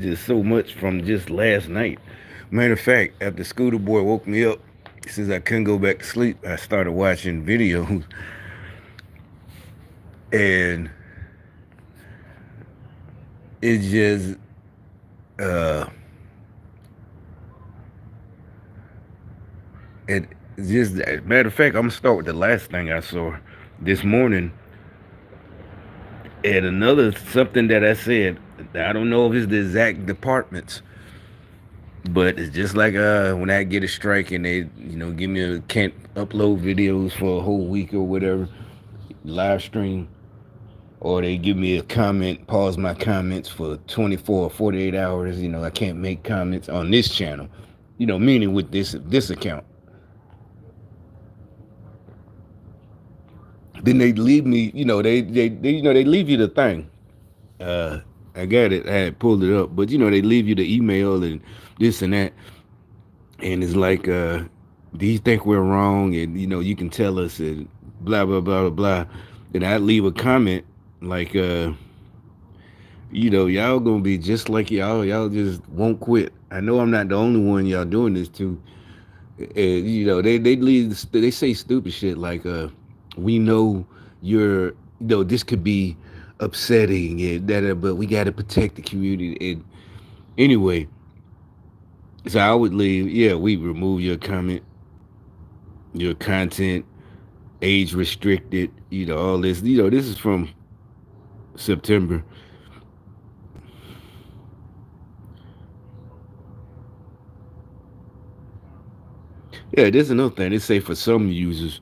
just so much from just last night. Matter of fact, after Scooter Boy woke me up, since I couldn't go back to sleep, I started watching videos, and it just uh it just matter of fact, I'm gonna start with the last thing I saw this morning, and another something that I said. I don't know if it's the exact departments, but it's just like when I get a strike and they give me a can't upload videos for a whole week or whatever, live stream, or they give me a comment, pause my comments for 24 or 48 hours. I can't make comments on this channel. Meaning with this account. Then they leave me. They leave you the thing. Uh, I got it. I had pulled it up, but they leave you the email and this and that, and it's like, do you think we're wrong? And you can tell us and blah blah blah blah blah. Then I leave a comment like, y'all gonna be just like y'all. Y'all just won't quit. I know I'm not the only one y'all doing this to. And they leave. They say stupid shit like, we know you're. This could be upsetting and that, but we got to protect the community. And anyway, so I would leave. Yeah, we remove your comment, your content, age restricted. All this. This is from September. Yeah, there's another thing. They say for some users,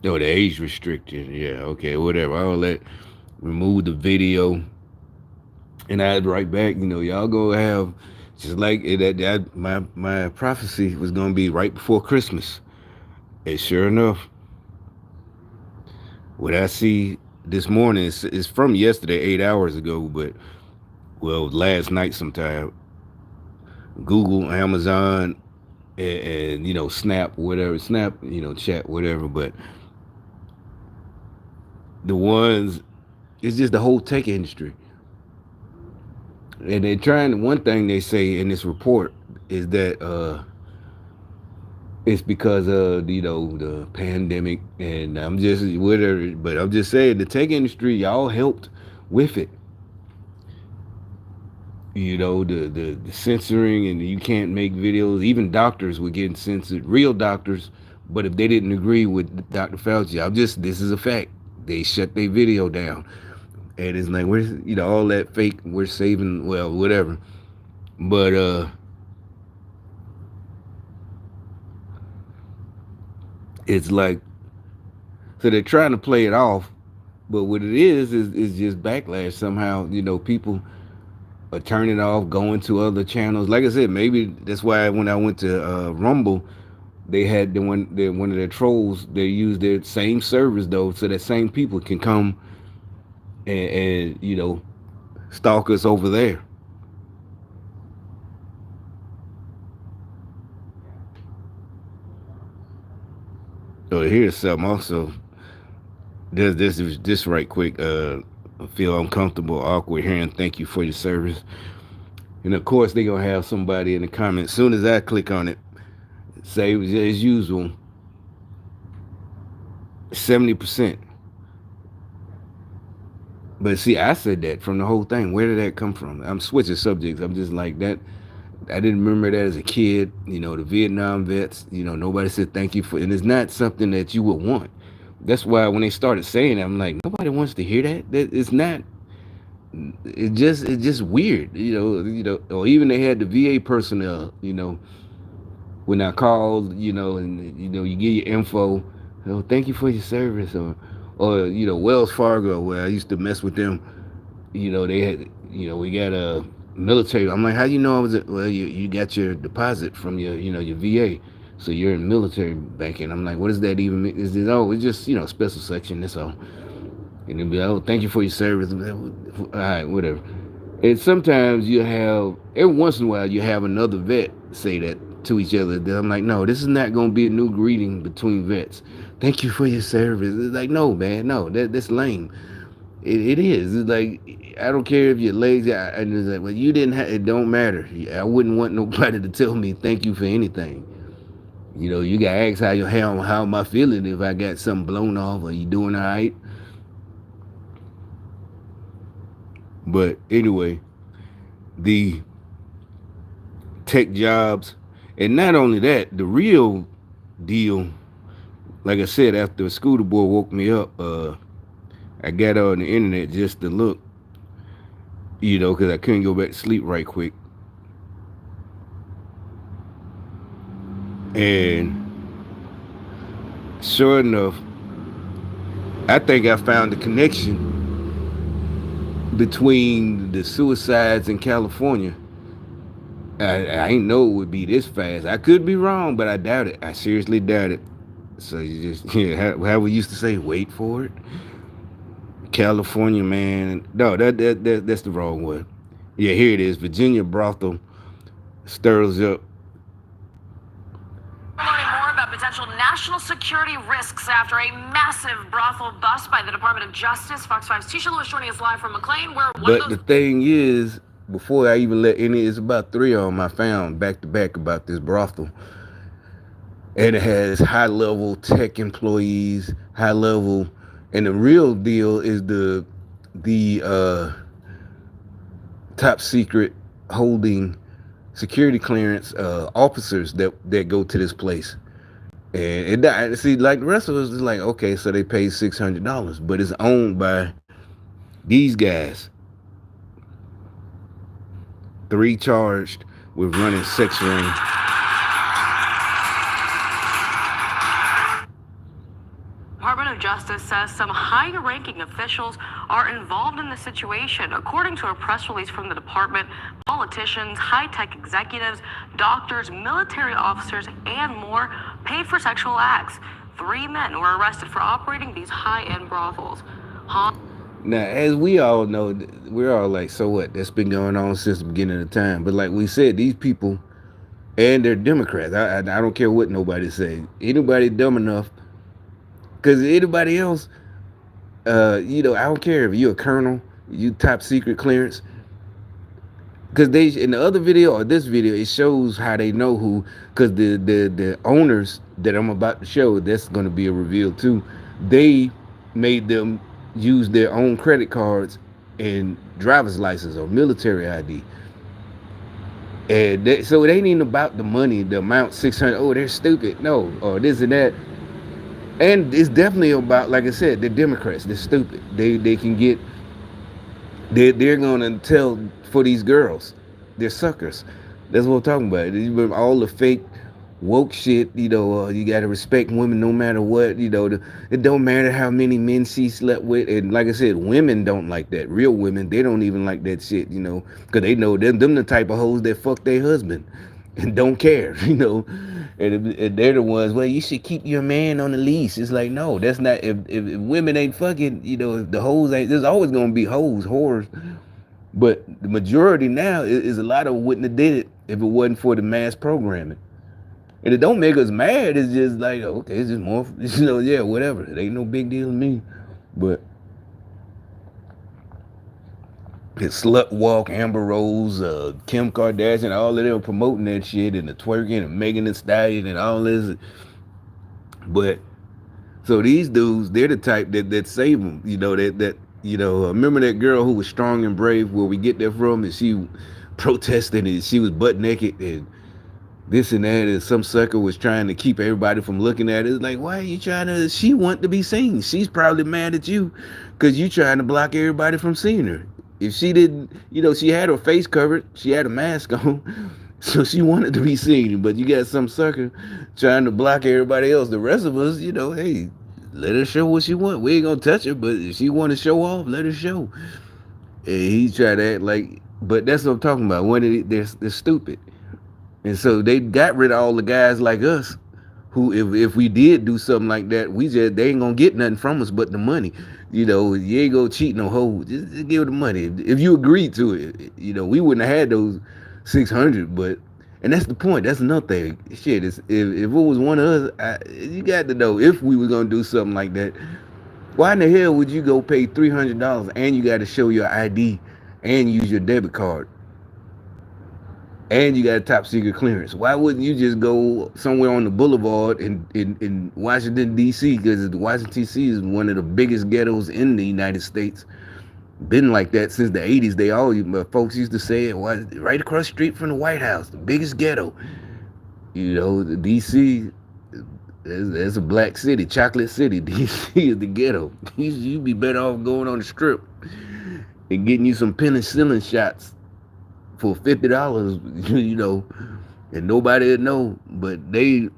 oh, the age restricted. Yeah, okay, whatever. I'll remove the video, and I'd write back. Y'all go have just like that. My prophecy was gonna be right before Christmas, and sure enough, what I see this morning is from yesterday, 8 hours ago, but well, last night sometime. Google, Amazon, and Snap, whatever, Snap, chat, whatever, but the ones, it's just the whole tech industry. And they're trying, one thing they say in this report is that it's because of the pandemic, and I'm just whatever, but I'm just saying the tech industry, y'all helped with it. The censoring, and you can't make videos. Even doctors were getting censored, real doctors. But if they didn't agree with Dr. Fauci, this is a fact. They shut their video down. And it's like, we're, all that fake, we're saving, well, whatever. But it's like, so they're trying to play it off. But what it is just backlash somehow. People are turning off, going to other channels. Like I said, maybe that's why when I went to Rumble, they had one of their trolls. They used their same servers though, so that same people can come and stalk us over there. So here's something also. This right quick. I feel uncomfortable, awkward hearing thank you for your service. And of course, they're gonna have somebody in the comments. As soon as I click on it, say as usual, 70%. But see, I said that from the whole thing. Where did that come from? I'm switching subjects. I'm just like that. I didn't remember that as a kid. The Vietnam vets. Nobody said thank you for, and it's not something that you would want. That's why when they started saying it, I'm like, nobody wants to hear that. That it's not. It's just weird. Or even they had the VA personnel. When I called, and you give your info. Oh, thank you for your service, or Wells Fargo, where I used to mess with them. They had, we got a military. I'm like, how you know I was? Well, you got your deposit from your VA, so you're in military banking. I'm like, what does that even mean? Is this? Oh, it's just special section. That's all. And they'll be like, oh, thank you for your service. All right, whatever. And sometimes you have, every once in a while, you have another vet say that to each other. I'm like, no, this is not going to be a new greeting between vets. Thank you for your service. It's like, no, man, no, that's lame. It is. It's like I don't care if your legs. And it's like, well, you didn't. It don't matter. I wouldn't want nobody to tell me thank you for anything. You got to ask how am I feeling if I got something blown off. Are you doing all right? But anyway, the tech jobs, and not only that, the real deal. Like I said, after a scooter boy woke me up, I got on the internet just to look, because I couldn't go back to sleep right quick. And sure enough, I think I found the connection between the suicides in California. I ain't know it would be this fast. I could be wrong, but I doubt it. I seriously doubt it. So you just, how we used to say, wait for it. California, man. No, that's the wrong one. Yeah, here it is. Virginia brothel stirs up. Learning more about potential national security risks after a massive brothel bust by the Department of Justice. Fox 5's Tisha Lewis joining us live from McLean, where one But of the those... thing is, before I even let any, it's about 3 of them I found back to back about this brothel. And it has high level tech employees, high level, and the real deal is the top secret holding security clearance officers that go to this place. And see, like the rest of us, is like, okay, so they pay $600, but it's owned by these guys. 3 charged with running sex ring. Department of Justice says some high-ranking officials are involved in the situation. According to a press release from the department, politicians, high-tech executives, doctors, military officers, and more paid for sexual acts. 3 men were arrested for operating these high-end brothels. Now, as we all know, we're all like, so what? That's been going on since the beginning of time. But like we said, these people, and they're Democrats. I don't care what nobody says. Anybody dumb enough, because anybody else, I don't care if you're a colonel, you top secret clearance. Because they in the other video or this video, it shows how they know who. Because the owners that I'm about to show, that's going to be a reveal too. They made them use their own credit cards and driver's license or military ID. And so it ain't even about the money, the amount 600. Oh, they're stupid. No, or this and that. And it's definitely about, like I said, the Democrats. They're stupid. They can get. They're gonna tell for these girls, they're suckers. That's what I'm talking about. All the fake woke shit. You gotta respect women no matter what. It don't matter how many men she slept with. And like I said, women don't like that. Real women, they don't even like that shit. Because they know them the type of hoes that fuck their husband and don't care. And they're the ones. Well, you should keep your man on the leash. It's like, no, that's not. If women ain't fucking, if the hoes ain't, there's always gonna be hoes, whores. But the majority now is a lot of wouldn't have did it if it wasn't for the mass programming. And it don't make us mad. It's just like, okay, it's just more, yeah, whatever. It ain't no big deal to me. But it's Slut Walk, Amber Rose, Kim Kardashian, all of them promoting that shit, and the twerking and Megan Thee Stallion and all this. But so these dudes, they're the type that save them. Remember that girl who was strong and brave? Where we get that from? And she protested and she was butt naked and this and that, and some sucker was trying to keep everybody from looking at it. It's like, why are you trying to? She want to be seen. She's probably mad at you because you trying to block everybody from seeing her. If she didn't, she had her face covered, she had a mask on, so she wanted to be seen. But you got some sucker trying to block everybody else. The rest of us, hey, let her show what she want. We ain't gonna touch her, but if she want to show off, let her show. And he tried to act like, but that's what I'm talking about. When they're stupid. And so they got rid of all the guys like us who, if we did do something like that, they ain't gonna get nothing from us but the money. You ain't gonna cheat no hoe. Just give the money. If you agreed to it, we wouldn't have had those 600. But and that's the point. That's another thing. Shit, if it was one of us, you got to know if we were gonna do something like that. Why in the hell would you go pay $300 and you got to show your ID and use your debit card and you got a top secret clearance? Why wouldn't you just go somewhere on the boulevard in Washington D.C. because Washington D.C. is one of the biggest ghettos in the United States. Been like that since the 80s. They all folks used to say it was right across the street from the White House, the biggest ghetto. You know, the DC is a black city, chocolate city. DC is the ghetto. You'd be better off going on the strip and getting you some penicillin shots for $50, you know, and nobody would know. But these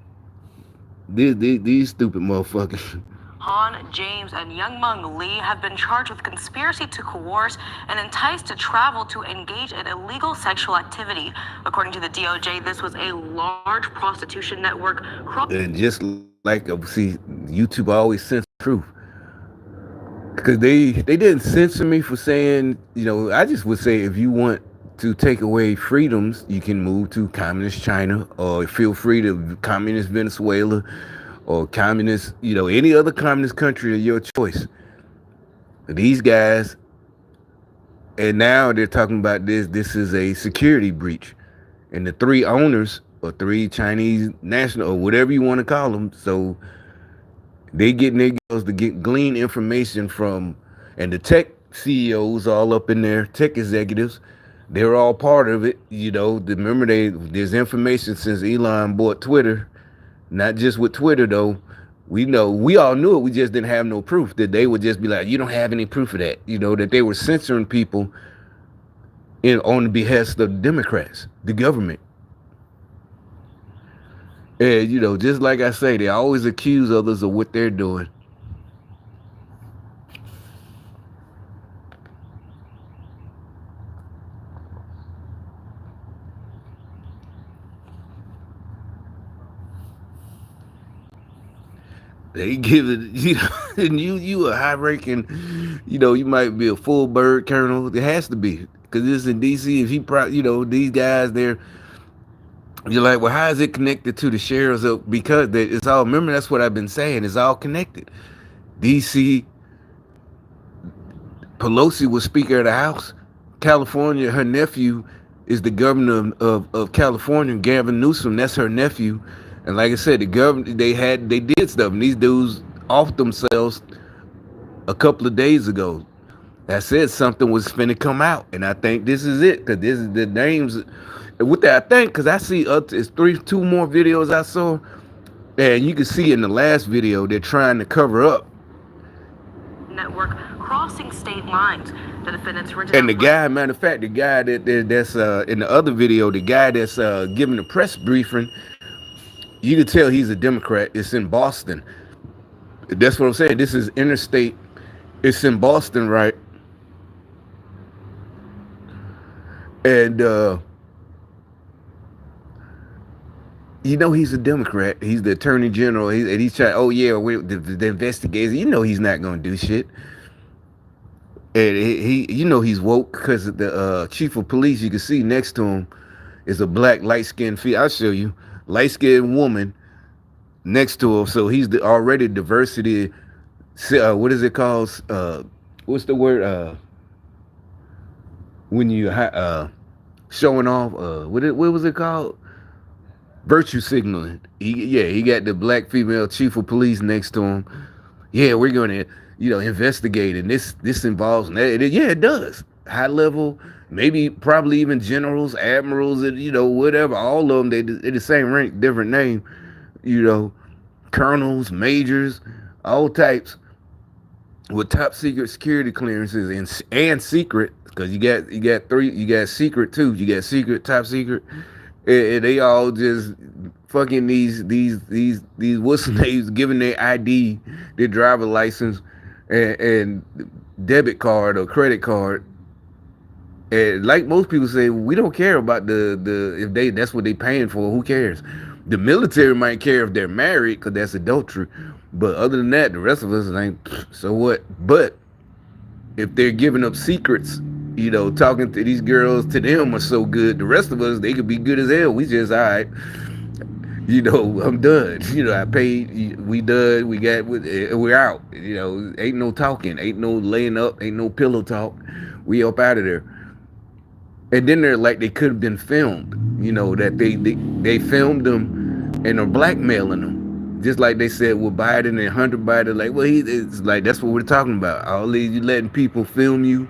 stupid motherfuckers. Han, James, and Youngmung Lee have been charged with conspiracy to coerce and entice to travel to engage in illegal sexual activity. According to the DOJ, this was a large prostitution network. And just like, see, YouTube always censors truth. Because they didn't censor me for saying, you know, I just would say if you want to take away freedoms, you can move to communist China or feel free to communist Venezuela or communist, you know, any other communist country of your choice. These guys, and now they're talking about this is a security breach. And the three owners or three Chinese national or whatever you want to call them, so they getting their girls to glean information from, and the tech CEOs all up in there, tech executives, they're all part of it. You know, remember there's information since Elon bought Twitter. Not just with Twitter, though. We all knew it. We just didn't have no proof that they would just be like, you don't have any proof of that. You know, that they were censoring people on the behest of the Democrats, the government. And, you know, just like I say, they always accuse others of what they're doing. They give it, you know, and you a high ranking, you know, you might be a full bird colonel. It has to be because this in DC. If you know, these guys, you're like, well, how is it connected to the sheriffs? Because it's all. Remember, that's what I've been saying. It's all connected. DC, Pelosi was Speaker of the House. California, her nephew is the governor of California, Gavin Newsom. That's her nephew. And like I said, the government, they did stuff, and these dudes off themselves a couple of days ago. That said something was finna come out, and I think this is it, because this is the names. With that, I think, because I see it's two more videos I saw, and you can see in the last video they're trying to cover up. Network crossing state lines. The defendants and the guy, matter of fact, the guy that's in the other video, the guy that's giving the press briefing, you can tell he's a Democrat. It's in Boston. That's what I'm saying. This is interstate. It's in Boston, right? And you know he's a Democrat. He's the Attorney General. He's trying. Oh yeah, the investigators. You know he's not going to do shit. And you know he's woke because the chief of police. You can see next to him is a black light-skinned female. I'll show you. Light-skinned woman next to him, so he's already diversity. What is it called? What's the word? When you showing off? What was it called? Virtue signaling. He got the black female chief of police next to him. Yeah, we're gonna investigate, and this involves it does high level. Maybe probably even generals, admirals, and whatever. All of them, they're the same rank, different name. Colonels, majors, all types with top secret security clearances and secret, because you got three. You got secret too. You got secret, top secret, and they all just fucking these what's the names, giving their ID, their driver license, and debit card or credit card. And like most people say, we don't care about if that's what they paying for. Who cares? The military might care if they're married, because that's adultery. But other than that, the rest of us ain't. So what? But if they're giving up secrets, talking to these girls, to them are so good. The rest of us, they could be good as hell. We just all right. You know, I'm done. You know, I paid. We done. We got. We're out. You know, ain't no talking. Ain't no laying up. Ain't no pillow talk. We up out of there. And then they're like they could have been filmed. You know that they filmed them and are blackmailing them. Just like they said with Biden and Hunter Biden, like, well, it's like that's what we're talking about. All these you letting people film you.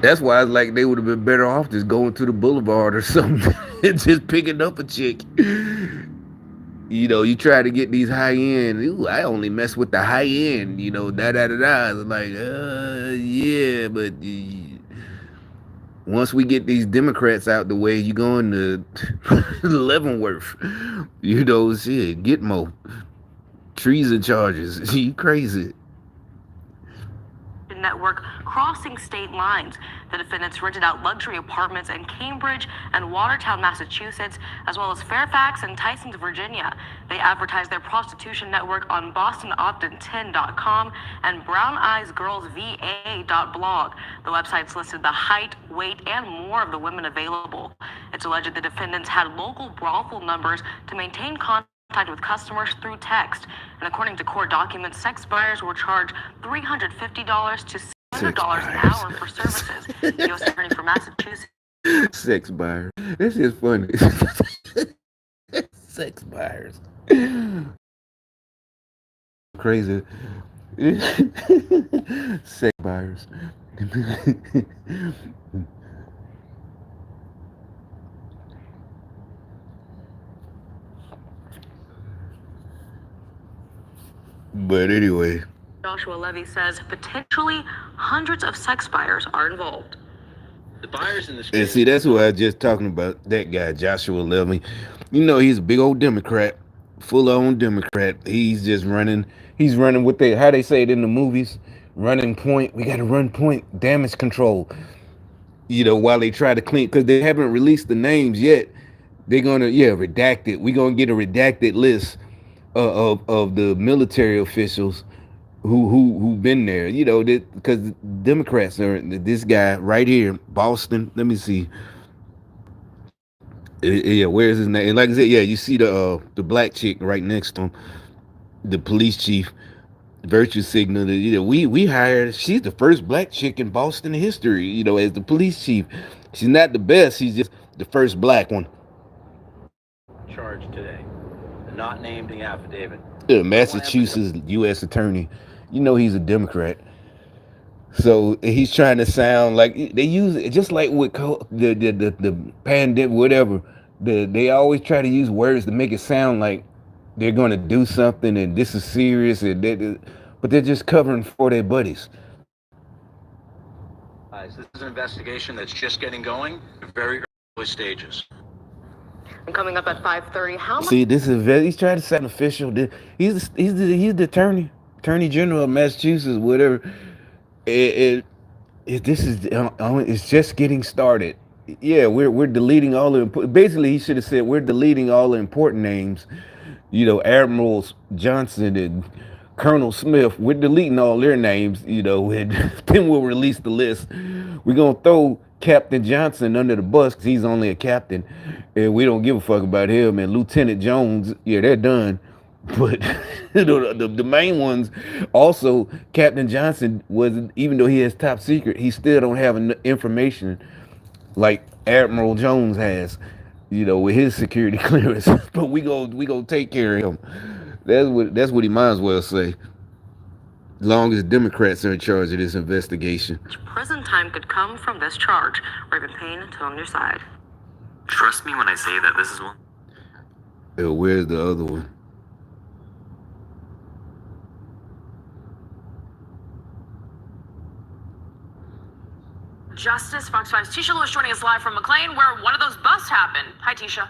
That's why it's like they would have been better off just going to the boulevard or something and just picking up a chick. You know, you try to get these high end. Ooh, I only mess with the high end. You know, da da da da. It's like, yeah, but once we get these Democrats out the way, you going to Leavenworth. You know, shit, Gitmo, treason charges. You crazy. Network crossing state lines. The defendants rented out luxury apartments in Cambridge and Watertown, Massachusetts, as well as Fairfax and Tysons, Virginia. They advertised their prostitution network on BostonOpton10.com and BrownEyesGirlsVA.blog. The websites listed the height, weight, and more of the women available. It's alleged the defendants had local brothel numbers to maintain contact with customers through text. And according to court documents, sex buyers were charged $350 to $600 an hour for services. The U.S. Attorney for Massachusetts. Sex buyers. This is funny. Sex buyers. Crazy. Sex buyers. But anyway, Joshua Levy says potentially hundreds of sex buyers are involved. The buyers in this and see, that's who I was just talking about. That guy, Joshua Levy. You know, he's a big old Democrat, full-on Democrat. He's just running. He's running with how they say it in the movies, running point. We got to run point, damage control. You know, while they try to clean, because they haven't released the names yet. They're gonna, redact it. We're gonna get a redacted list of the military officials who been there, you know, because Democrats are this guy right here, Boston. Let me see. Yeah, where's his name? And like I said, yeah, you see the black chick right next to him, the police chief, virtue signal. You know, we hired. She's the first black chick in Boston history. You know, as the police chief. She's not the best. She's just the first black one. Charged today, not named in the affidavit. Massachusetts U.S. attorney. You know he's a Democrat, so he's trying to sound like they use it just like with the pandemic, whatever. They always try to use words to make it sound like they're going to do something and this is serious, but they're just covering for their buddies. This is an investigation that's just getting going, very early stages. And coming up at 5:30, how much? See, this is he's trying to sound official. He's the attorney general of Massachusetts, whatever. This is it's just getting started. Yeah, we're deleting all the basically he should have said we're deleting all the important names. You know, Admirals Johnson and Colonel Smith. We're deleting all their names. You know, and then we'll release the list. We're gonna throw Captain Johnson under the bus because he's only a captain, and we don't give a fuck about him. And Lieutenant Jones, yeah, they're done. But the main ones, also Captain Johnson was, even though he has top secret, he still don't have information like Admiral Jones has, you know, with his security clearance. But we go take care of him. That's what he might as well say. As long as Democrats are in charge of this investigation. Prison time could come from this charge. Raven Payne, on your side. Trust me when I say that this is one. Where's the other one? Justice, Fox 5's Tisha Lewis joining us live from McLean, where one of those busts happened. Hi, Tisha.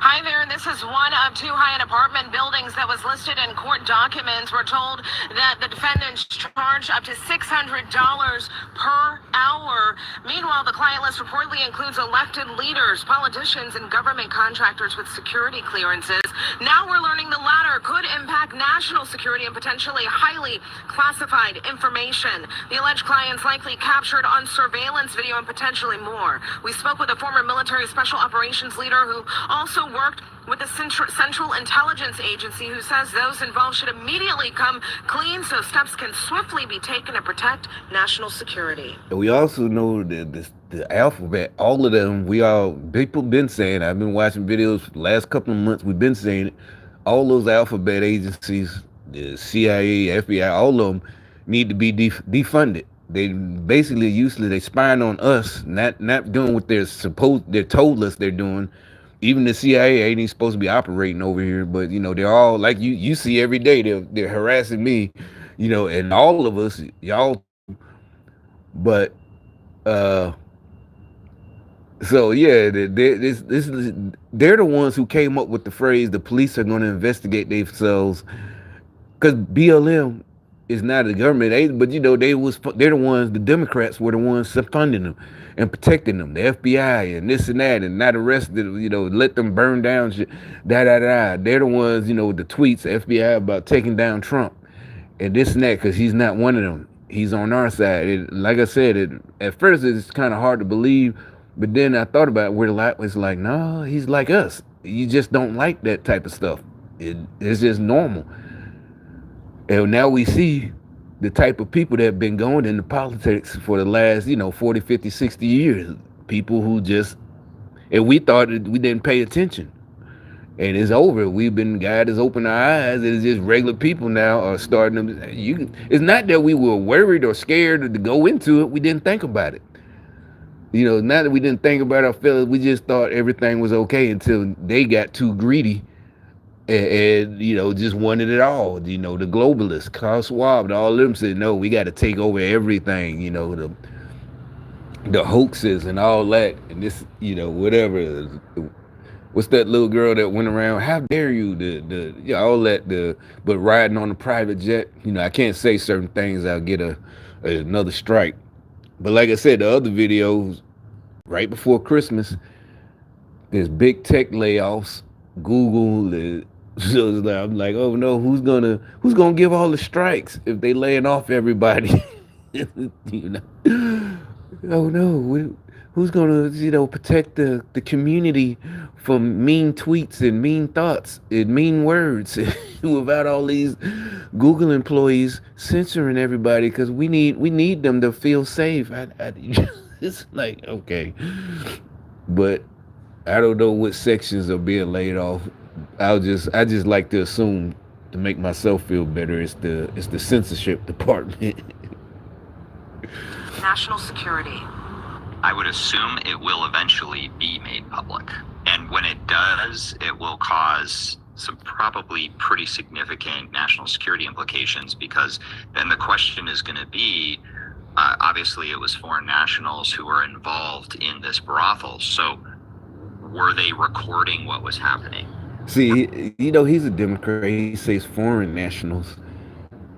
Hi there, this is one of two high-end apartment buildings that was listed in court documents. We're told that the defendants charged up to $600 per hour. Meanwhile, the client list reportedly includes elected leaders, politicians, and government contractors with security clearances. Now we're learning the latter could impact national security and potentially highly classified information. The alleged clients likely captured on surveillance video and potentially more. We spoke with a former military special operations leader who also worked with the Central Intelligence Agency, who says those involved should immediately come clean so steps can swiftly be taken to protect national security. We also know that the alphabet, all of them, people been saying, I've been watching videos for the last couple of months, we've been saying it, all those alphabet agencies, the CIA, FBI, all of them need to be defunded. They basically useless. They spying on us, not doing what they're told us they're doing. Even the CIA ain't even supposed to be operating over here, but they're all like you see every day. They're harassing me, and all of us, y'all. But so yeah, they're the ones who came up with the phrase, the police are going to investigate themselves, because BLM is not a government agency, but they're the ones, the Democrats were the ones funding them and protecting them, the FBI and this and that, and not arrested, let them burn down shit, They're the ones, with the tweets, the FBI about taking down Trump and this and that, because he's not one of them. He's on our side. Like I said, at first it's kind of hard to believe, but then I thought about it, it's like, no, he's like us. You just don't like that type of stuff. It's just normal. And now we see the type of people that have been going into politics for the last, 40, 50, 60 years. People who and we thought that we didn't pay attention. And it's over. God has opened our eyes. It's just regular people now are starting to, it's not that we were worried or scared to go into it. We didn't think about it. Not that we didn't think about our feelings. We just thought everything was okay until they got too greedy and just wanted it all. The globalists, Klaus Schwab, and all of them said, no, we got to take over everything, the hoaxes and all that. And this, whatever. What's that little girl that went around? How dare you? All that. But riding on a private jet. I can't say certain things. I'll get another strike. But like I said, the other videos, right before Christmas, there's big tech layoffs. Google. So I'm like, oh no, who's gonna give all the strikes if they laying off everybody? Oh no, who's gonna protect the community from mean tweets and mean thoughts and mean words without all these Google employees censoring everybody, because we need them to feel safe. It's like, okay, but I don't know what sections are being laid off. I just like to assume, to make myself feel better, it's the censorship department. National security. I would assume it will eventually be made public. And when it does, it will cause some probably pretty significant national security implications, because then the question is going to be, obviously it was foreign nationals who were involved in this brothel. So were they recording what was happening? See, he's a Democrat. He says foreign nationals.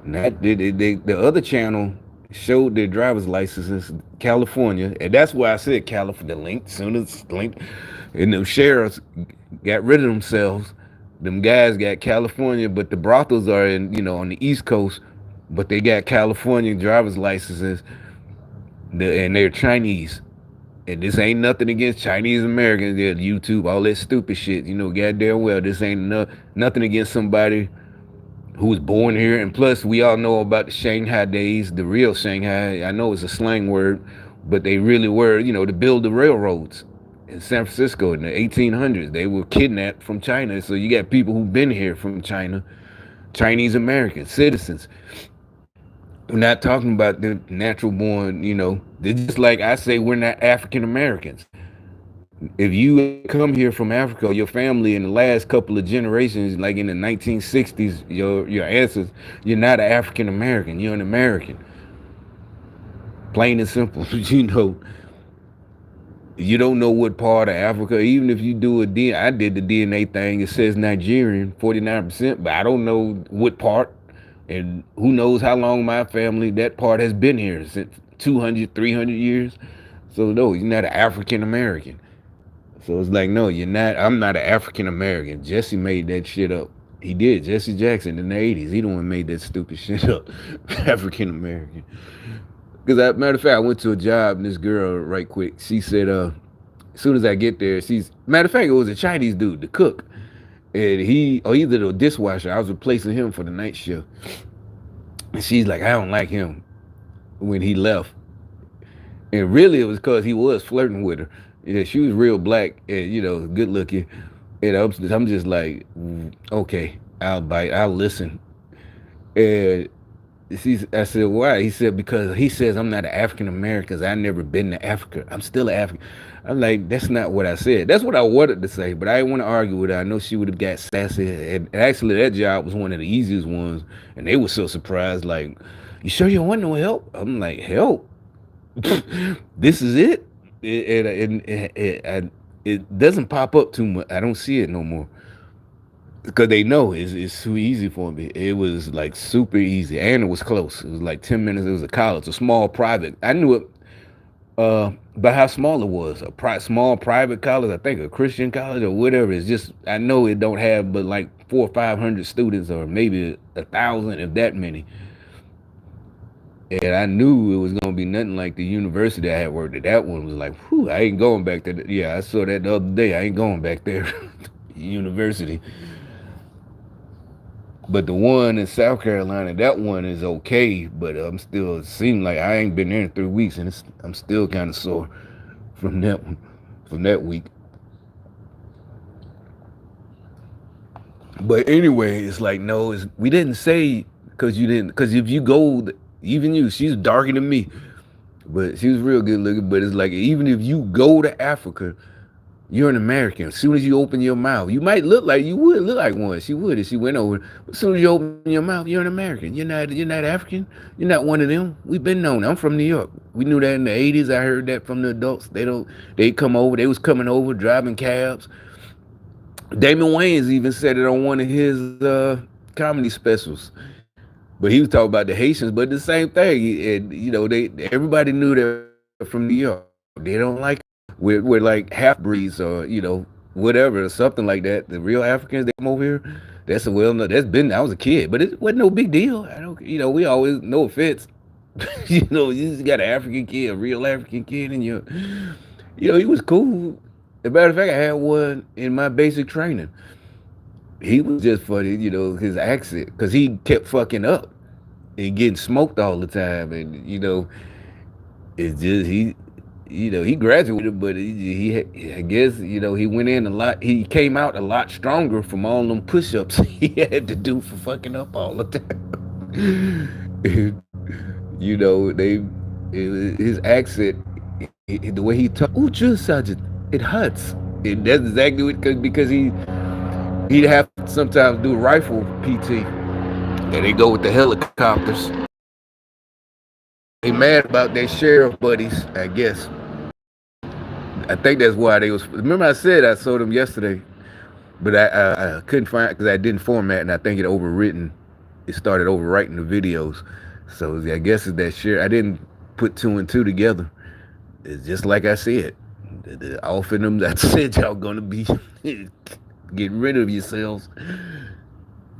The other channel showed their driver's licenses, California, and that's why I said California. The link, soon as linked, and them sheriffs got rid of themselves. Them guys got California, but the brothels are on the East Coast, but they got California driver's licenses, and they're Chinese. And this ain't nothing against Chinese Americans. They're YouTube, all that stupid shit. Goddamn well, this ain't nothing against somebody who was born here. And plus, we all know about the Shanghai days, the real Shanghai. I know it's a slang word, but they really were, to build the railroads in San Francisco in the 1800s. They were kidnapped from China. So you got people who've been here from China, Chinese American citizens. We're not talking about the natural born, they're just like I say, we're not African Americans. If you come here from Africa, your family in the last couple of generations, like in the 1960s, your ancestors, you're not an African American, you're an American. Plain and simple, You don't know what part of Africa. Even if you do a DNA, I did the DNA thing. It says Nigerian, 49%, but I don't know what part. And who knows how long my family, that part has been here since 200, 300 years. So no, you're not an African American. So it's like, no, you're not. I'm not an African American. Jesse made that shit up. He did. Jesse Jackson in the 80s. He the one made that stupid shit up. African American. Because, matter of fact, I went to a job and this girl, right quick, she said, as soon as I get there, matter of fact, it was a Chinese dude, the cook. And either the dishwasher, I was replacing him for the night shift. And she's like, I don't like him when he left. And really it was because he was flirting with her. Yeah, she was real black and, good looking. And I'm just like, okay, I'll bite, I'll listen. And I said, why? He said, because he says I'm not an African American because I never been to Africa. I'm still an African. I'm like, that's not what I said. That's what I wanted to say, but I didn't want to argue with her. I know she would have got sassy. And actually, that job was one of the easiest ones. And they were so surprised, like, you sure you don't want no help? I'm like, help? This is it? It doesn't pop up too much. I don't see it no more. Because they know it's too easy for me. It was like super easy, and it was close. It was like 10 minutes. It was a college, a small private. I knew it by how small it was. Small private college, I think a Christian college or whatever. It's just, I know it don't have but like 400 or 500 students, or maybe 1,000 if that many. And I knew it was gonna be nothing like the university I had worked at. That one was like, whew, I ain't going back there. Yeah, I saw that the other day. I ain't going back there. University. But the one in South Carolina, that one is okay, but I'm still, it seems like I ain't been there in 3 weeks, and I'm still kind of sore from that one, from that week. But anyway, it's like, no, we didn't say because if you go, even you, she's darker than me, but she was real good looking. But it's like, even if you go to Africa, you're an American. As soon as you open your mouth, you might look like, you would look like one. She would if she went over. But as soon as you open your mouth, you're an American. You're not African. You're not one of them. We've been known. I'm from New York. We knew that in the 80s. I heard that from the adults. They come over. They was coming over, driving cabs. Damon Wayans even said it on one of his comedy specials. But he was talking about the Haitians, but the same thing. And, everybody knew they're from New York. They don't like we're like half breeds or whatever or something like that. The real Africans that come over here, that's I was a kid, but it wasn't no big deal. I don't we always, no offense, you just got an African kid, a real African kid, and he was cool. As a matter of fact, I had one in my basic training. He was just funny, his accent, because he kept fucking up and getting smoked all the time, and it's just he graduated, but I guess, he went in a lot. He came out a lot stronger from all them push-ups he had to do for fucking up all the time. His accent, the way he talked, oh, drill sergeant, it hurts. And that's exactly what, because he'd have to sometimes do rifle PT. And they go with the helicopters. They mad about their sheriff buddies, I guess. I think that's why they was. Remember I said I saw them yesterday, but I couldn't find it because I didn't format, and I think it overwritten. It started overwriting the videos, so I guess it's that share. I didn't put 2 and 2 together. It's just like I said. Off in them, I said y'all gonna be getting rid of yourselves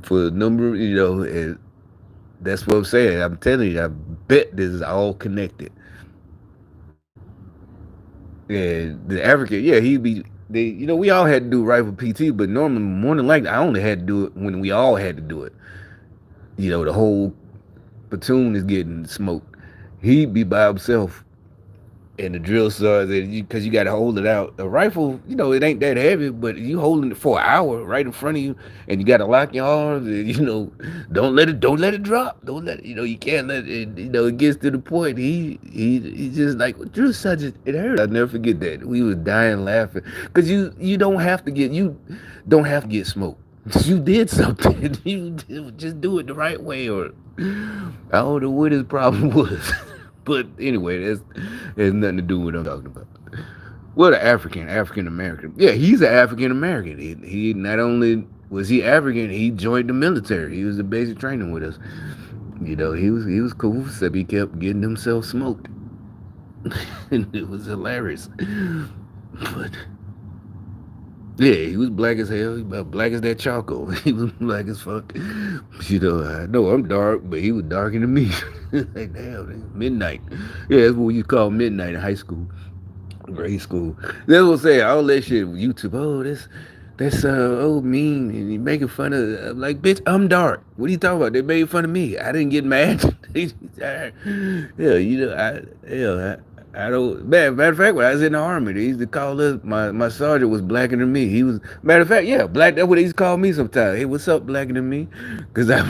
for a number. And that's what I'm saying. I'm telling you, I bet this is all connected. And the African, yeah, we all had to do rifle PT, but normally, more than likely, I only had to do it when we all had to do it. The whole platoon is getting smoked. He'd be by himself. And the drill sergeant, because you got to hold it out. A rifle, it ain't that heavy, but you holding it for an hour right in front of you, and you got to lock your arms, and don't let it drop. Don't let it, you can't let it. It gets to the point. He just like, drill sergeant, it hurt. I'll never forget that. We was dying laughing because you don't have to get smoked. You did something. You just do it the right way, or I don't know what his problem was. But anyway, it has nothing to do with what I'm talking about. Well, the African American. Yeah, he's an African American. He not only was he African, he joined the military. He was the basic training with us. You know, he was cool, except he kept getting himself smoked. And it was hilarious. But yeah, he was black as hell. He about black as that charcoal. He was black as fuck. You know, I know I'm dark, but he was darker than me. Like, damn, midnight. Yeah, that's what you call midnight in high school, grade school. That's what I'm saying. All that shit with YouTube. Oh, that's mean, and he making fun of. I'm like, bitch, I'm dark. What are you talking about? They made fun of me. I didn't get mad. Yeah, you know, I don't. Matter of fact, when I was in the army, they used to call us. My sergeant was blacker than me. He was. Matter of fact, yeah, black. That's what they used to call me sometimes. Hey, what's up, blacker than me? Because I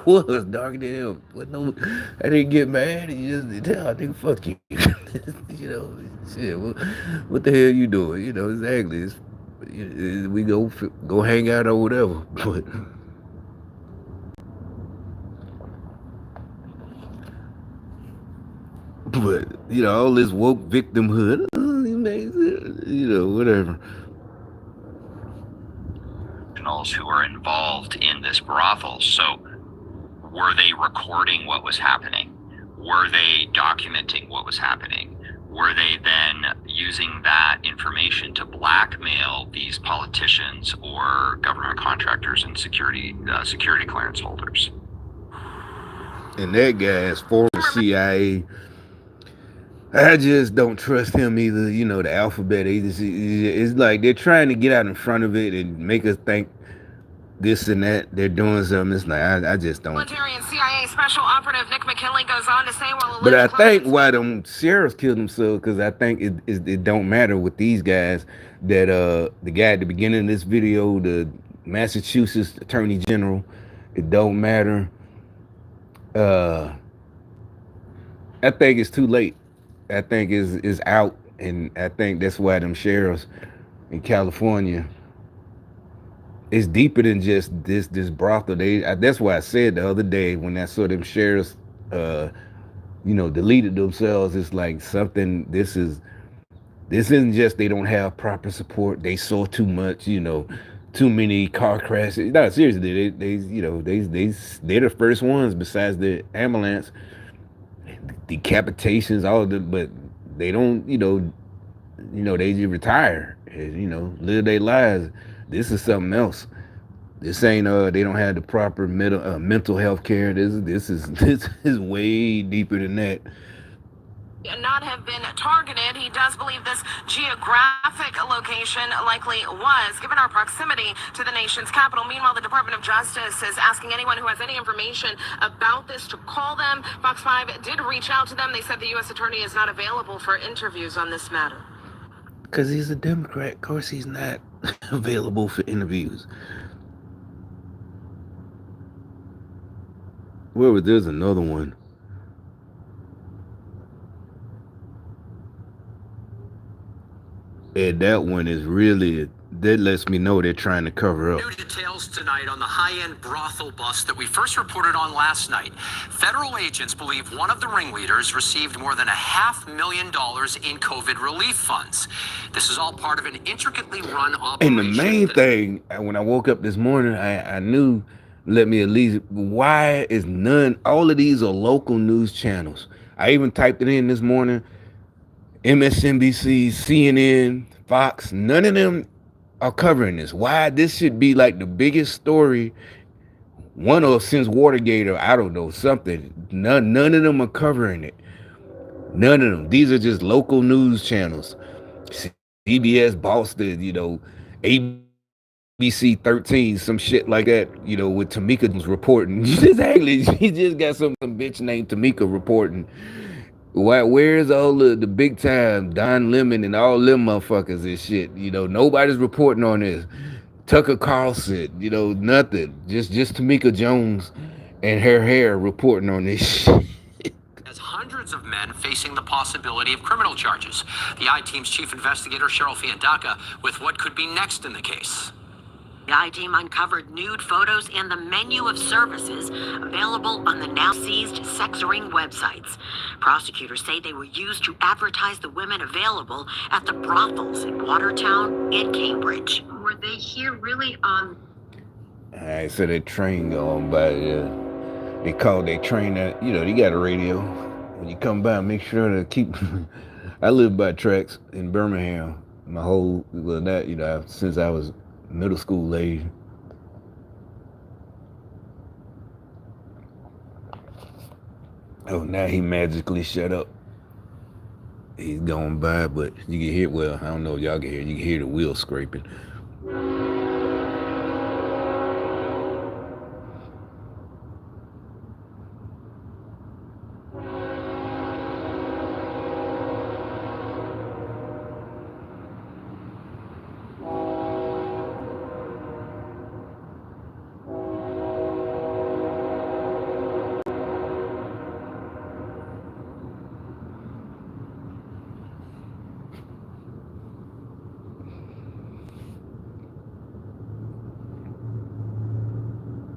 was darker than him. But no, I didn't get mad. He just tell, I think, fuck you. You know, shit. What the hell you doing? You know, exactly. We go hang out or whatever. But you know, all this woke victimhood, you know, whatever. Who are involved in this brothel. So were they recording what was happening? Were they documenting what was happening? Were they then using that information to blackmail these politicians or government contractors and security clearance holders? And that guy is former CIA. I just don't trust him either. You know, the alphabet agency. It's like they're trying to get out in front of it and make us think this and that. They're doing something. It's like I just don't. Military and CIA Special Operative Nick McKinley goes on to say, while but I think why them sheriffs killed themselves, because I think it don't matter with these guys. That the guy at the beginning of this video, the Massachusetts Attorney General, it don't matter. I think it's too late. I think is out, and I think that's why them sheriffs in California, it's deeper than just this brothel. That's why I said the other day when I saw them sheriffs, you know, deleted themselves. It's like something. This isn't just they don't have proper support. They saw too much. You know, too many car crashes. No, seriously, they're the first ones besides the ambulance. Decapitations, all of them, but they don't, you know, they just retire, you know, live their lives. This is something else. This ain't they don't have the proper mental health care. This is way deeper than that. Not have been targeted. He does believe this geographic location likely was, given our proximity to the nation's capital. Meanwhile, the Department of Justice is asking anyone who has any information about this to call them. Fox 5 did reach out to them. They said the U.S. Attorney is not available for interviews on this matter. Because he's a Democrat. Of course he's not available for interviews. Well, there's another one. And that one is really, that lets me know they're trying to cover up. New details tonight on the high-end brothel bust that we first reported on last night. Federal agents believe one of the ringleaders received more than $500,000 in COVID relief funds. This is all part of an intricately run operation. And the main thing, when I woke up this morning, I knew, let me at least, why is all of these are local news channels. I even typed it in this morning. MSNBC, CNN, Fox, none of them are covering this. Why? This should be like the biggest story, one of since Watergate, or I don't know, something. None of them are covering it. None of them. These are just local news channels. CBS, Boston, you know, ABC 13, some shit like that, you know, with Tamika was reporting. She just got some bitch named Tamika reporting. Where's all the big time Don Lemon and all them motherfuckers and shit? You know, nobody's reporting on this. Tucker Carlson, you know, nothing. Just Tamika Jones and her hair reporting on this shit. As hundreds of men facing the possibility of criminal charges. The I-Team's chief investigator, Cheryl Fiandaca, with what could be next in the case. The I team uncovered nude photos and the menu of services available on the now seized sex ring websites. Prosecutors say they were used to advertise the women available at the brothels in Watertown and Cambridge. Were they here really on? All right, so that train going by. They called their train that, they got a radio. When you come by, make sure to keep. I live by tracks in Birmingham. My whole, since I was middle school age. Oh, now he magically shut up. He's going by, but you can hear, well, I don't know if y'all can hear, you can hear the wheel scraping.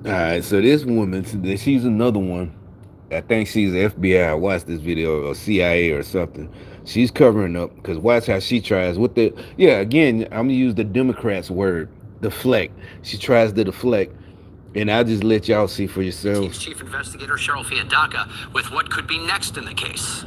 All right, so this woman, she's another one. I think she's FBI. I watched this video, or CIA or something. She's covering up, because watch how she tries. Again, I'm going to use the Democrats' word, deflect. She tries to deflect, and I'll just let y'all see for yourselves. Chief Investigator Cheryl Fiandaca with what could be next in the case.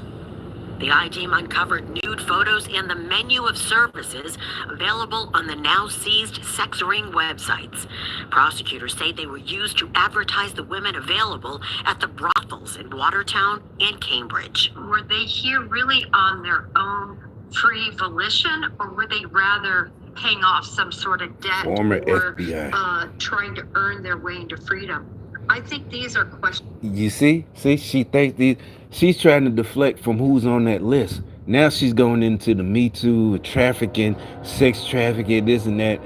The I team uncovered nude photos and the menu of services available on the now seized sex ring websites. Prosecutors say they were used to advertise the women available at the brothels in Watertown and Cambridge. Were they here really on their own free volition, or were they rather paying off some sort of debt Former or FBI. trying to earn their way into freedom? I think these are questions. You see, she thinks she's trying to deflect from who's on that list. Now she's going into the Me Too, trafficking, sex trafficking, this and that.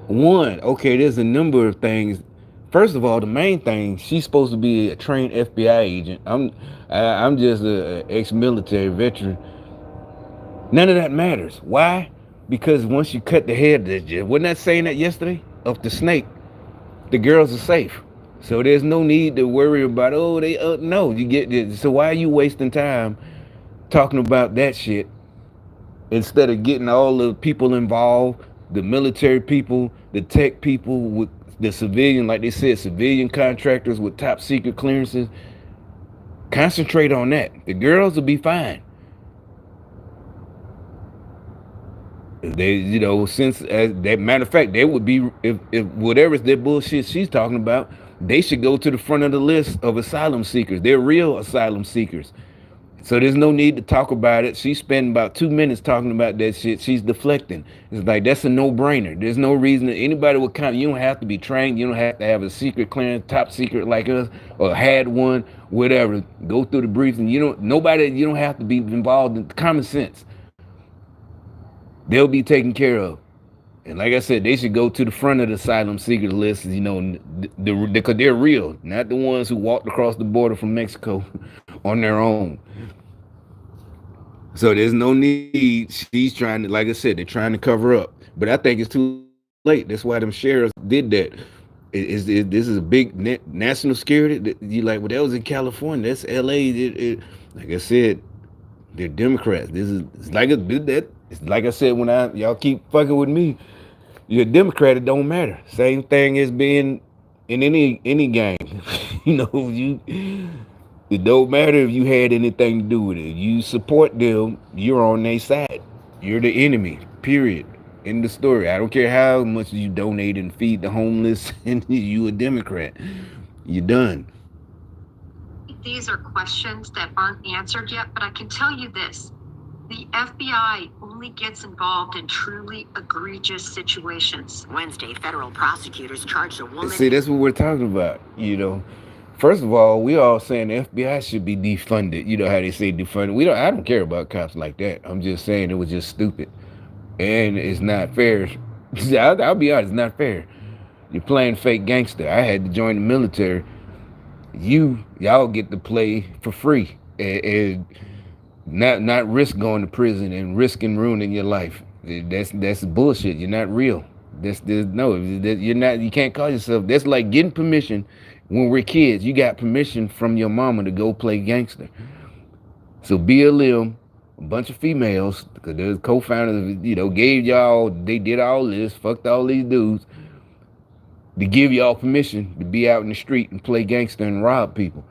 There's a number of things. First of all, the main thing, she's supposed to be a trained FBI agent. I'm just an ex-military veteran. None of that matters. Why? Because once you cut the head, wasn't that saying that yesterday? Of the snake, the girls are safe. So there's no need to worry about, no, you get this. So why are you wasting time talking about that shit instead of getting all the people involved, the military people, the tech people, with the civilian, like they said, civilian contractors with top secret clearances? Concentrate on that. The girls will be fine. They, since as that matter of fact, they would be, if whatever's their bullshit she's talking about, they should go to the front of the list of asylum seekers. They're real asylum seekers. So there's no need to talk about it. She's spending about 2 minutes talking about that shit. She's deflecting. It's like, that's a no-brainer. There's no reason that anybody would come. You don't have to be trained. You don't have to have a secret clearance, top secret like us, or had one, whatever. Go through the briefs, and you don't have to be involved in common sense. They'll be taken care of. And like I said, they should go to the front of the asylum seeker list, because they're real, not the ones who walked across the border from Mexico on their own. So there's no need. She's trying to, like I said, they're trying to cover up. But I think it's too late. That's why them sheriffs did that. This is a big national security. You like, well, that was in California. That's LA. Like I said, they're Democrats. It's like I said, when y'all keep fucking with me, you're a Democrat, it don't matter. Same thing as being in any gang. It don't matter if you had anything to do with it. You support them, you're on their side. You're the enemy, period. End the story. I don't care how much you donate and feed the homeless, and you a Democrat. You're done. These are questions that aren't answered yet, but I can tell you this. The FBI only gets involved in truly egregious situations. Wednesday, federal prosecutors charged a woman. See, that's what we're talking about, First of all, we all saying the FBI should be defunded. You know how they say defunded. I don't care about cops like that. I'm just saying it was just stupid. And it's not fair. I'll be honest, it's not fair. You're playing fake gangster. I had to join the military. Y'all get to play for free and not risk going to prison and risking ruining your life. That's bullshit. You're not real. You're not. You can't call yourself. That's like getting permission when we're kids. You got permission from your mama to go play gangster. So BLM, a bunch of females, because they're co-founders, gave y'all. They did all this, fucked all these dudes, to give y'all permission to be out in the street and play gangster and rob people.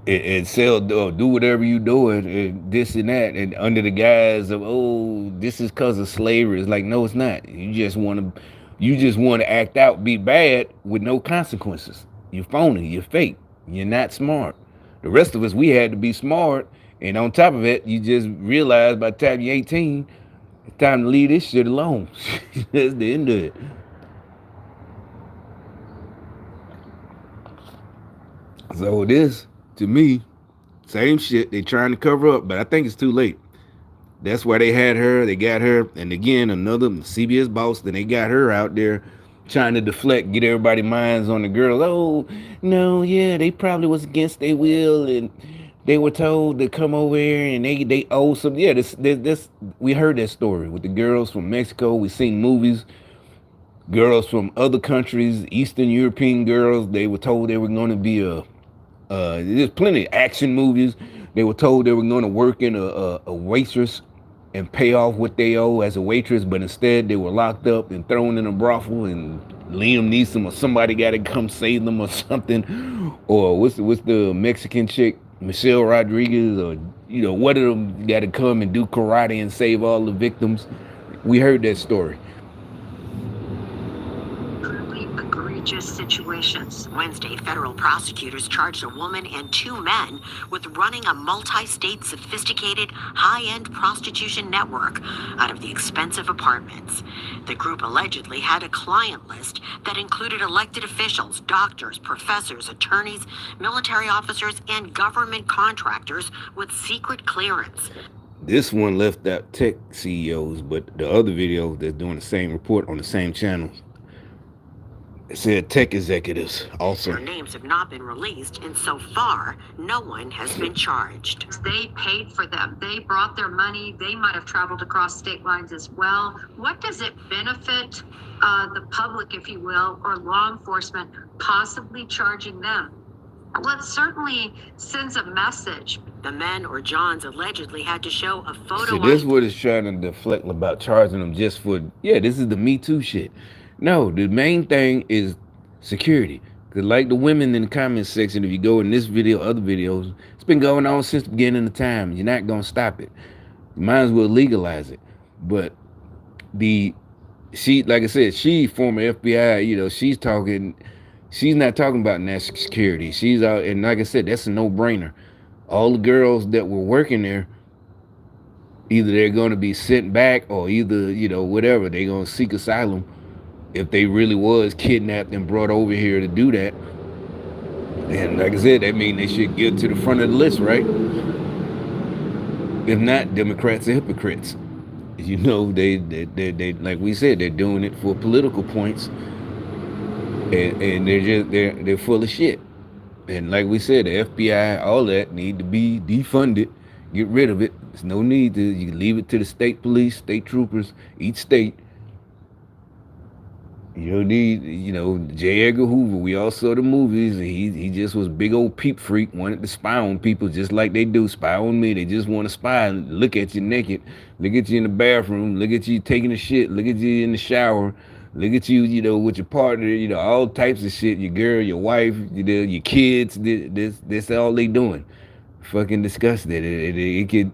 And sell, do whatever you doing, and this and that, and under the guise of, oh, this is because of slavery. It's like, no, it's not. You just want to act out, be bad with no consequences. You're phony, you're fake, you're not smart. The rest of us, we had to be smart, and on top of it, you just realize by the time you're 18, it's time to leave this shit alone. That's the end of it. So this, to me, same shit. They trying to cover up, but I think it's too late. That's why they had her. They got her, and again, another CBS boss. Then they got her out there trying to deflect, get everybody's minds on the girls. Oh no, yeah, they probably was against their will, and they were told to come over here, and they owe some. Yeah, this we heard that story with the girls from Mexico. We seen movies. Girls from other countries, Eastern European girls. They were told they were going to be there's plenty of action movies. They were told they were going to work in a waitress and pay off what they owe as a waitress, but instead they were locked up and thrown in a brothel, and Liam Neeson or somebody got to come save them or something. Or what's the Mexican chick, Michelle Rodriguez, or one of them got to come and do karate and save all the victims. We heard that story. Egregious situations. Wednesday, federal prosecutors charged a woman and 2 men with running a multi-state sophisticated high-end prostitution network out of the expensive apartments. The group allegedly had a client list that included elected officials, doctors, professors, attorneys, military officers, and government contractors with secret clearance. This one left out tech CEOs, but the other video that's doing the same report on the same channel, it said tech executives also. Their names have not been released, and so far, no one has been charged. They paid for them. They brought their money. They might have traveled across state lines as well. What does it benefit the public, if you will, or law enforcement possibly charging them? Well, it certainly sends a message. The men or Johns allegedly had to show a photo. See, this is what it's trying to deflect about charging them just for, this is the Me Too shit. No, the main thing is security. Because like the women in the comment section, if you go in this video, other videos, it's been going on since the beginning of time. You're not going to stop it. You might as well legalize it. But like I said, she former FBI, she's not talking about national security. She's out, and like I said, that's a no-brainer. All the girls that were working there, either they're going to be sent back or either, whatever, they're going to seek asylum if they really was kidnapped and brought over here to do that. And like I said, that means they should get to the front of the list, right? If not, Democrats are hypocrites. They like we said, they're doing it for political points, and they're full of shit. And like we said, the FBI, all that need to be defunded. Get rid of it. There's no need to. You can leave it to the state police, state troopers, each state. You don't need, J. Edgar Hoover. We all saw the movies. He just was big old peep freak, wanted to spy on people just like they do. Spy on me. They just want to spy and look at you naked, look at you in the bathroom, look at you taking a shit, look at you in the shower, look at you, with your partner, all types of shit. Your girl, your wife, your kids. This all they doing. Fucking disgusted. It could.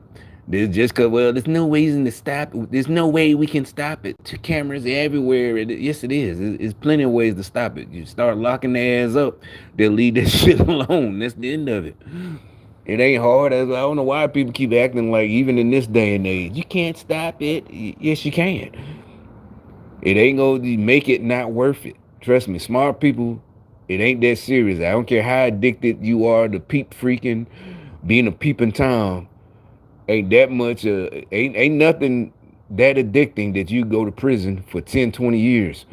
There's just cause there's no reason to stop it. There's no way we can stop it. Cameras everywhere. Yes, it is. There's plenty of ways to stop it. You start locking their ass up, they'll leave that shit alone. That's the end of it. It ain't hard. I don't know why people keep acting like, even in this day and age, you can't stop it. Yes, you can. It ain't gonna make it not worth it. Trust me, smart people, it ain't that serious. I don't care how addicted you are to peep freaking, being a peeping Tom. Ain't that much, ain't nothing that addicting that you go to prison for 10, 20 years.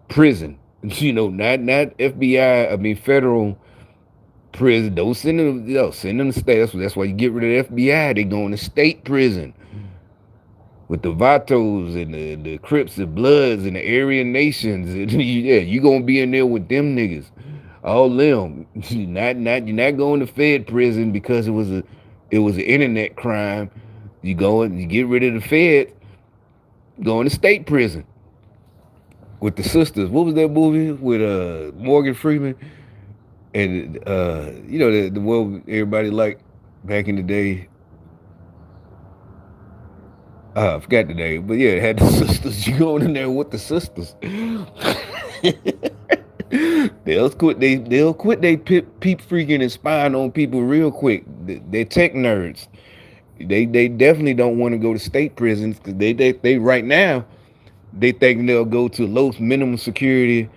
Prison, not FBI, federal prison. Don't send them, send them to state. That's why you get rid of the FBI. They go into state prison. with the Vatos and the Crips and Bloods and the Aryan Nations. And yeah, you gonna be in there with them niggas. All them. You're not going to Fed prison because it was an internet crime. You get rid of the Fed, going to state prison. With the sisters. What was that movie with Morgan Freeman? And you know, the one everybody liked back in the day. I forgot the name, but yeah, it had the sisters. You going in there with the sisters. They'll quit they peep freaking and spying on people real quick. They're tech nerds. They definitely don't want to go to state prisons because they right now they think they'll go to low minimum security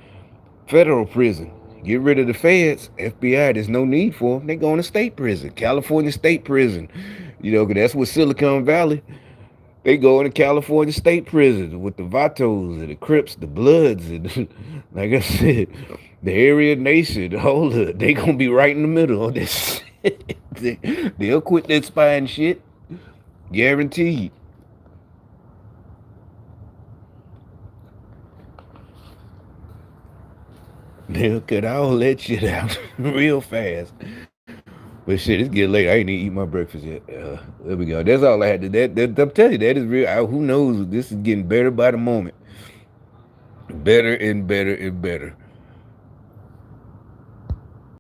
federal prison. Get rid of the feds, FBI. There's no need for them. They going to state prison, California state prison. You know, 'cause that's what Silicon Valley. They go into California state prison with the Vatos and the Crips, the Bloods, and like I said, the Aryan Nation. Hold up, they gonna be right in the middle of this shit. They'll quit that spying shit, guaranteed. They'll cut all that shit out real fast. But shit, it's getting late. I ain't even eat my breakfast yet. There we go. That's all I had to. I'm telling you, that is real. Who knows? This is getting better by the moment. Better and better and better.